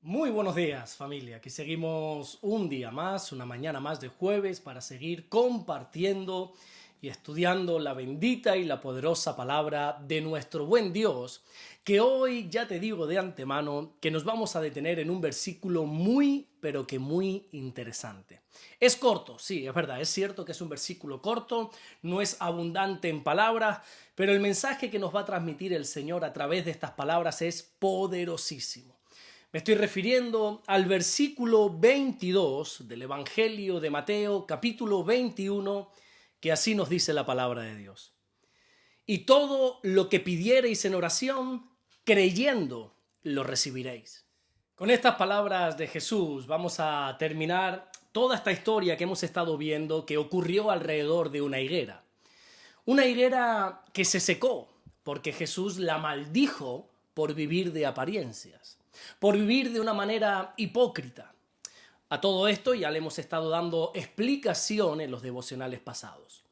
Muy buenos días, familia. Aquí seguimos un día más, una mañana más de jueves para seguir compartiendo y estudiando la bendita y la poderosa palabra de nuestro buen Dios, que hoy ya te digo de antemano que nos vamos a detener en un versículo muy, pero que muy interesante. Es corto, sí, es verdad, es cierto que es un versículo corto, no es abundante en palabras, pero el mensaje que nos va a transmitir el Señor a través de estas palabras es poderosísimo. Me estoy refiriendo al versículo 22 del Evangelio de Mateo, capítulo 21, que así nos dice la palabra de Dios. Y todo lo que pidiereis en oración, creyendo, lo recibiréis. Con estas palabras de Jesús vamos a terminar toda esta historia que hemos estado viendo que ocurrió alrededor de una higuera. Una higuera que se secó porque Jesús la maldijo por vivir de apariencias, por vivir de una manera hipócrita. A todo esto ya le hemos estado dando explicación en los devocionales pasados.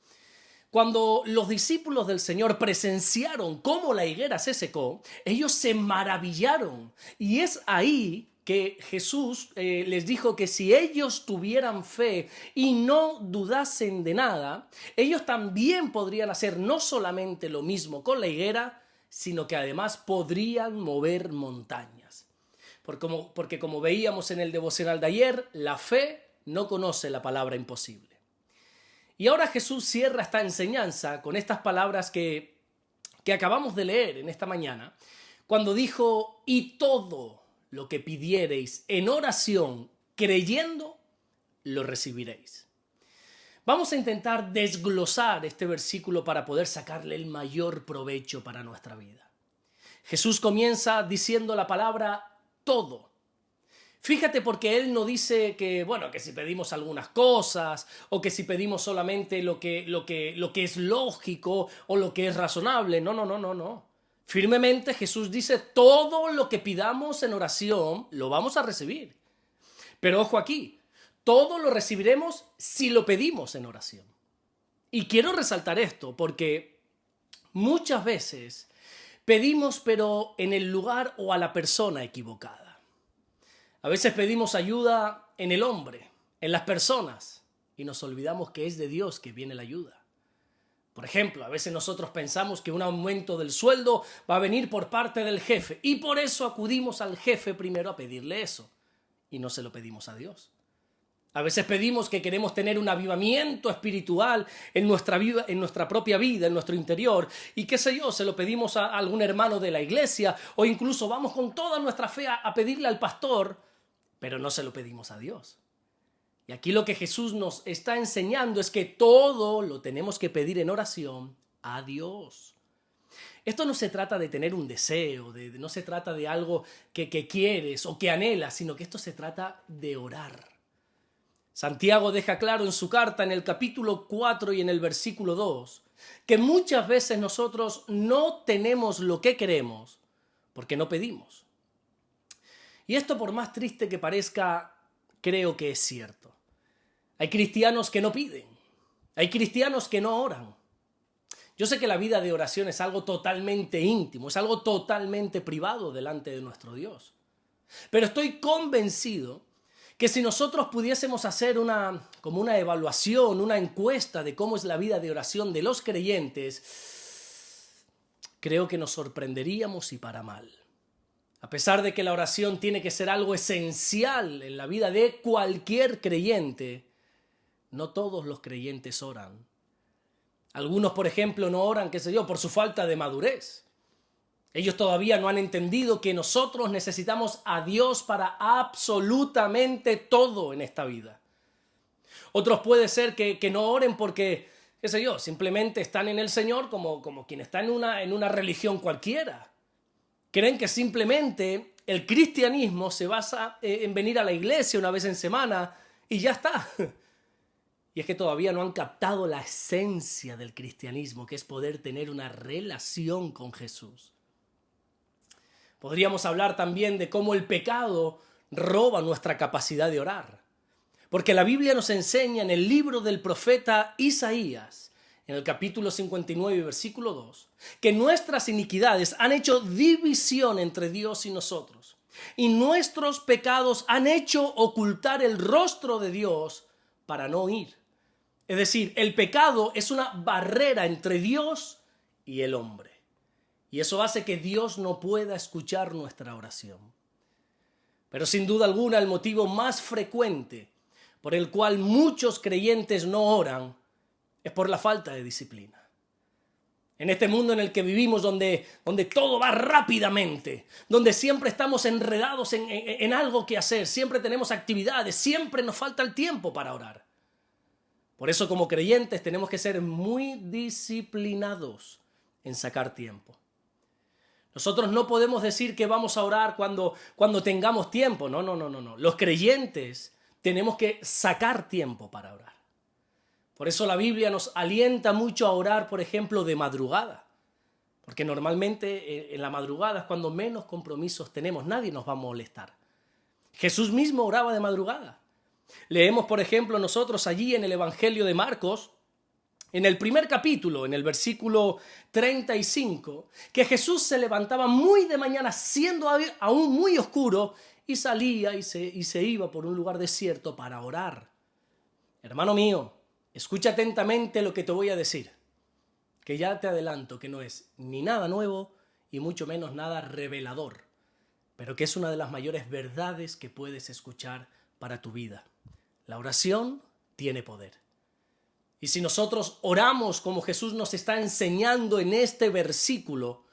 Cuando los discípulos del Señor presenciaron cómo la higuera se secó, ellos se maravillaron. Y es ahí que Jesús les dijo que si ellos tuvieran fe y no dudasen de nada, ellos también podrían hacer no solamente lo mismo con la higuera, sino que además podrían mover montañas. Porque como veíamos en el devocional de ayer, la fe no conoce la palabra imposible. Y ahora Jesús cierra esta enseñanza con estas palabras que acabamos de leer en esta mañana, cuando dijo, y todo lo que pidiereis en oración, creyendo, lo recibiréis. Vamos a intentar desglosar este versículo para poder sacarle el mayor provecho para nuestra vida. Jesús comienza diciendo la palabra todo. Fíjate porque él no dice que, bueno, que si pedimos algunas cosas o que si pedimos solamente lo que es lógico o lo que es razonable. No. Firmemente Jesús dice todo lo que pidamos en oración lo vamos a recibir. Pero ojo aquí, todo lo recibiremos si lo pedimos en oración. Y quiero resaltar esto porque muchas veces pedimos pero en el lugar o a la persona equivocada. A veces pedimos ayuda en el hombre, en las personas, y nos olvidamos que es de Dios que viene la ayuda. Por ejemplo, a veces nosotros pensamos que un aumento del sueldo va a venir por parte del jefe, y por eso acudimos al jefe primero a pedirle eso, y no se lo pedimos a Dios. A veces pedimos que queremos tener un avivamiento espiritual en nuestra propia vida, en nuestro interior, y qué sé yo, se lo pedimos a algún hermano de la iglesia, o incluso vamos con toda nuestra fe a pedirle al pastor, pero no se lo pedimos a Dios. Y aquí lo que Jesús nos está enseñando es que todo lo tenemos que pedir en oración a Dios. Esto no se trata de tener un deseo, no se trata de algo que quieres o que anhelas, sino que esto se trata de orar. Santiago deja claro en su carta en el capítulo 4 y en el versículo 2 que muchas veces nosotros no tenemos lo que queremos porque no pedimos. Y esto, por más triste que parezca, creo que es cierto. Hay cristianos que no piden. Hay cristianos que no oran. Yo sé que la vida de oración es algo totalmente íntimo, es algo totalmente privado delante de nuestro Dios. Pero estoy convencido que si nosotros pudiésemos hacer como una evaluación, una encuesta de cómo es la vida de oración de los creyentes, creo que nos sorprenderíamos y para mal. A pesar de que la oración tiene que ser algo esencial en la vida de cualquier creyente, no todos los creyentes oran. Algunos, por ejemplo, no oran, qué sé yo, por su falta de madurez. Ellos todavía no han entendido que nosotros necesitamos a Dios para absolutamente todo en esta vida. Otros puede ser que no oren porque, qué sé yo, simplemente están en el Señor como quien está en una religión cualquiera. Creen que simplemente el cristianismo se basa en venir a la iglesia una vez en semana y ya está. Y es que todavía no han captado la esencia del cristianismo, que es poder tener una relación con Jesús. Podríamos hablar también de cómo el pecado roba nuestra capacidad de orar. Porque la Biblia nos enseña en el libro del profeta Isaías, en el capítulo 59, versículo 2, que nuestras iniquidades han hecho división entre Dios y nosotros. Y nuestros pecados han hecho ocultar el rostro de Dios para no oír. Es decir, el pecado es una barrera entre Dios y el hombre. Y eso hace que Dios no pueda escuchar nuestra oración. Pero sin duda alguna el motivo más frecuente por el cual muchos creyentes no oran es por la falta de disciplina. En este mundo en el que vivimos, donde todo va rápidamente, donde siempre estamos enredados en algo que hacer, siempre tenemos actividades, siempre nos falta el tiempo para orar. Por eso, como creyentes, tenemos que ser muy disciplinados en sacar tiempo. Nosotros no podemos decir que vamos a orar cuando tengamos tiempo. No. Los creyentes tenemos que sacar tiempo para orar. Por eso la Biblia nos alienta mucho a orar, por ejemplo, de madrugada. Porque normalmente en la madrugada es cuando menos compromisos tenemos. Nadie nos va a molestar. Jesús mismo oraba de madrugada. Leemos, por ejemplo, nosotros allí en el Evangelio de Marcos, en el primer capítulo, en el versículo 35, que Jesús se levantaba muy de mañana, siendo aún muy oscuro, y salía y se iba por un lugar desierto para orar. Hermano mío, escucha atentamente lo que te voy a decir, que ya te adelanto que no es ni nada nuevo y mucho menos nada revelador, pero que es una de las mayores verdades que puedes escuchar para tu vida. La oración tiene poder. Y si nosotros oramos como Jesús nos está enseñando en este versículo,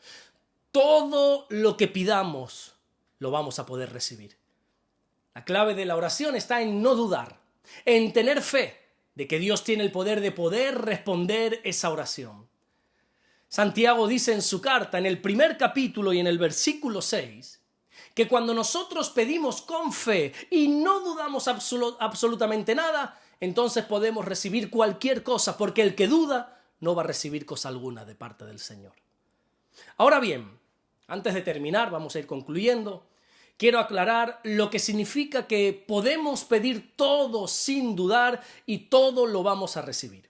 todo lo que pidamos lo vamos a poder recibir. La clave de la oración está en no dudar, en tener fe de que Dios tiene el poder de poder responder esa oración. Santiago dice en su carta, en el primer capítulo y en el versículo 6, que cuando nosotros pedimos con fe y no dudamos absolutamente nada, entonces podemos recibir cualquier cosa, porque el que duda no va a recibir cosa alguna de parte del Señor. Ahora bien, antes de terminar, vamos a ir concluyendo, quiero aclarar lo que significa que podemos pedir todo sin dudar y todo lo vamos a recibir.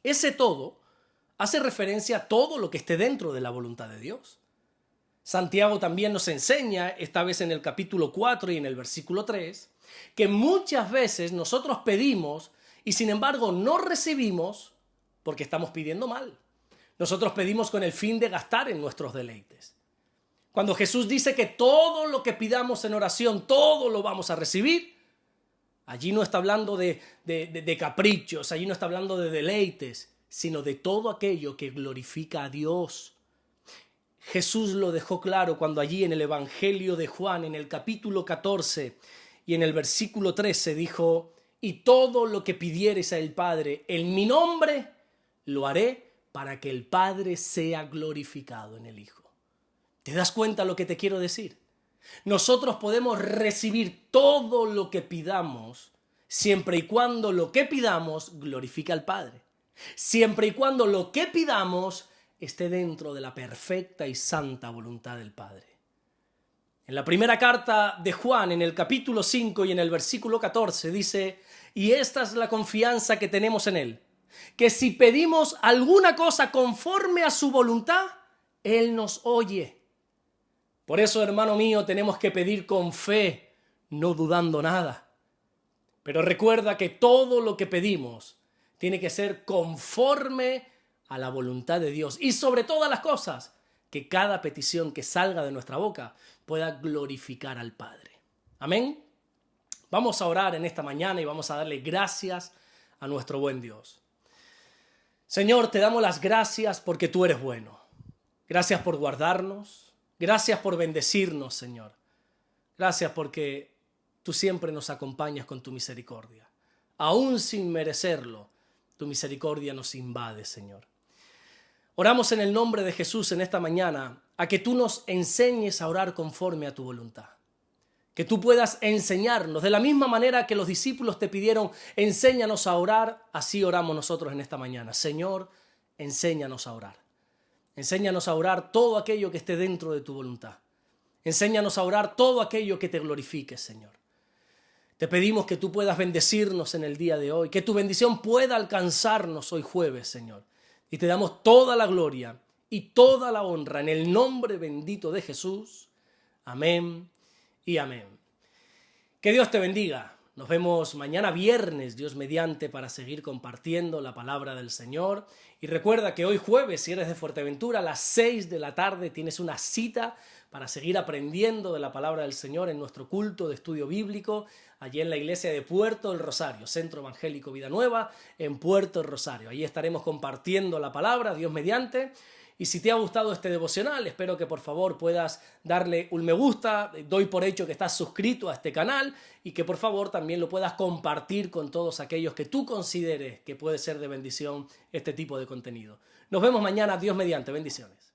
Ese todo hace referencia a todo lo que esté dentro de la voluntad de Dios. Santiago también nos enseña, esta vez en el capítulo 4 y en el versículo 3, que muchas veces nosotros pedimos y sin embargo no recibimos porque estamos pidiendo mal. Nosotros pedimos con el fin de gastar en nuestros deleites. Cuando Jesús dice que todo lo que pidamos en oración, todo lo vamos a recibir, allí no está hablando de caprichos, allí no está hablando de deleites, sino de todo aquello que glorifica a Dios. Jesús lo dejó claro cuando allí en el Evangelio de Juan, en el capítulo 14 y en el versículo 13 dijo, y todo lo que pidieres al Padre en mi nombre, lo haré para que el Padre sea glorificado en el Hijo. ¿Te das cuenta lo que te quiero decir? Nosotros podemos recibir todo lo que pidamos siempre y cuando lo que pidamos glorifique al Padre. Siempre y cuando lo que pidamos esté dentro de la perfecta y santa voluntad del Padre. En la primera carta de Juan, en el capítulo 5 y en el versículo 14, dice, y esta es la confianza que tenemos en Él, que si pedimos alguna cosa conforme a su voluntad, Él nos oye. Por eso, hermano mío, tenemos que pedir con fe, no dudando nada. Pero recuerda que todo lo que pedimos tiene que ser conforme a la voluntad de Dios. Y sobre todas las cosas, que cada petición que salga de nuestra boca pueda glorificar al Padre. Amén. Vamos a orar en esta mañana y vamos a darle gracias a nuestro buen Dios. Señor, te damos las gracias porque tú eres bueno. Gracias por guardarnos. Gracias por bendecirnos, Señor. Gracias porque tú siempre nos acompañas con tu misericordia. Aún sin merecerlo, tu misericordia nos invade, Señor. Oramos en el nombre de Jesús en esta mañana a que tú nos enseñes a orar conforme a tu voluntad. Que tú puedas enseñarnos de la misma manera que los discípulos te pidieron, enséñanos a orar, así oramos nosotros en esta mañana. Señor, enséñanos a orar. Enséñanos a orar todo aquello que esté dentro de tu voluntad. Enséñanos a orar todo aquello que te glorifique, Señor. Te pedimos que tú puedas bendecirnos en el día de hoy, que tu bendición pueda alcanzarnos hoy jueves, Señor. Y te damos toda la gloria y toda la honra en el nombre bendito de Jesús. Amén y amén. Que Dios te bendiga. Nos vemos mañana viernes, Dios mediante, para seguir compartiendo la palabra del Señor. Y recuerda que hoy jueves, si eres de Fuerteventura, a las 6 de la tarde tienes una cita para seguir aprendiendo de la palabra del Señor en nuestro culto de estudio bíblico, allí en la iglesia de Puerto del Rosario, Centro Evangélico Vida Nueva, en Puerto del Rosario. Allí estaremos compartiendo la palabra, Dios mediante. Y si te ha gustado este devocional, espero que por favor puedas darle un me gusta, doy por hecho que estás suscrito a este canal y que por favor también lo puedas compartir con todos aquellos que tú consideres que puede ser de bendición este tipo de contenido. Nos vemos mañana, Dios mediante, bendiciones.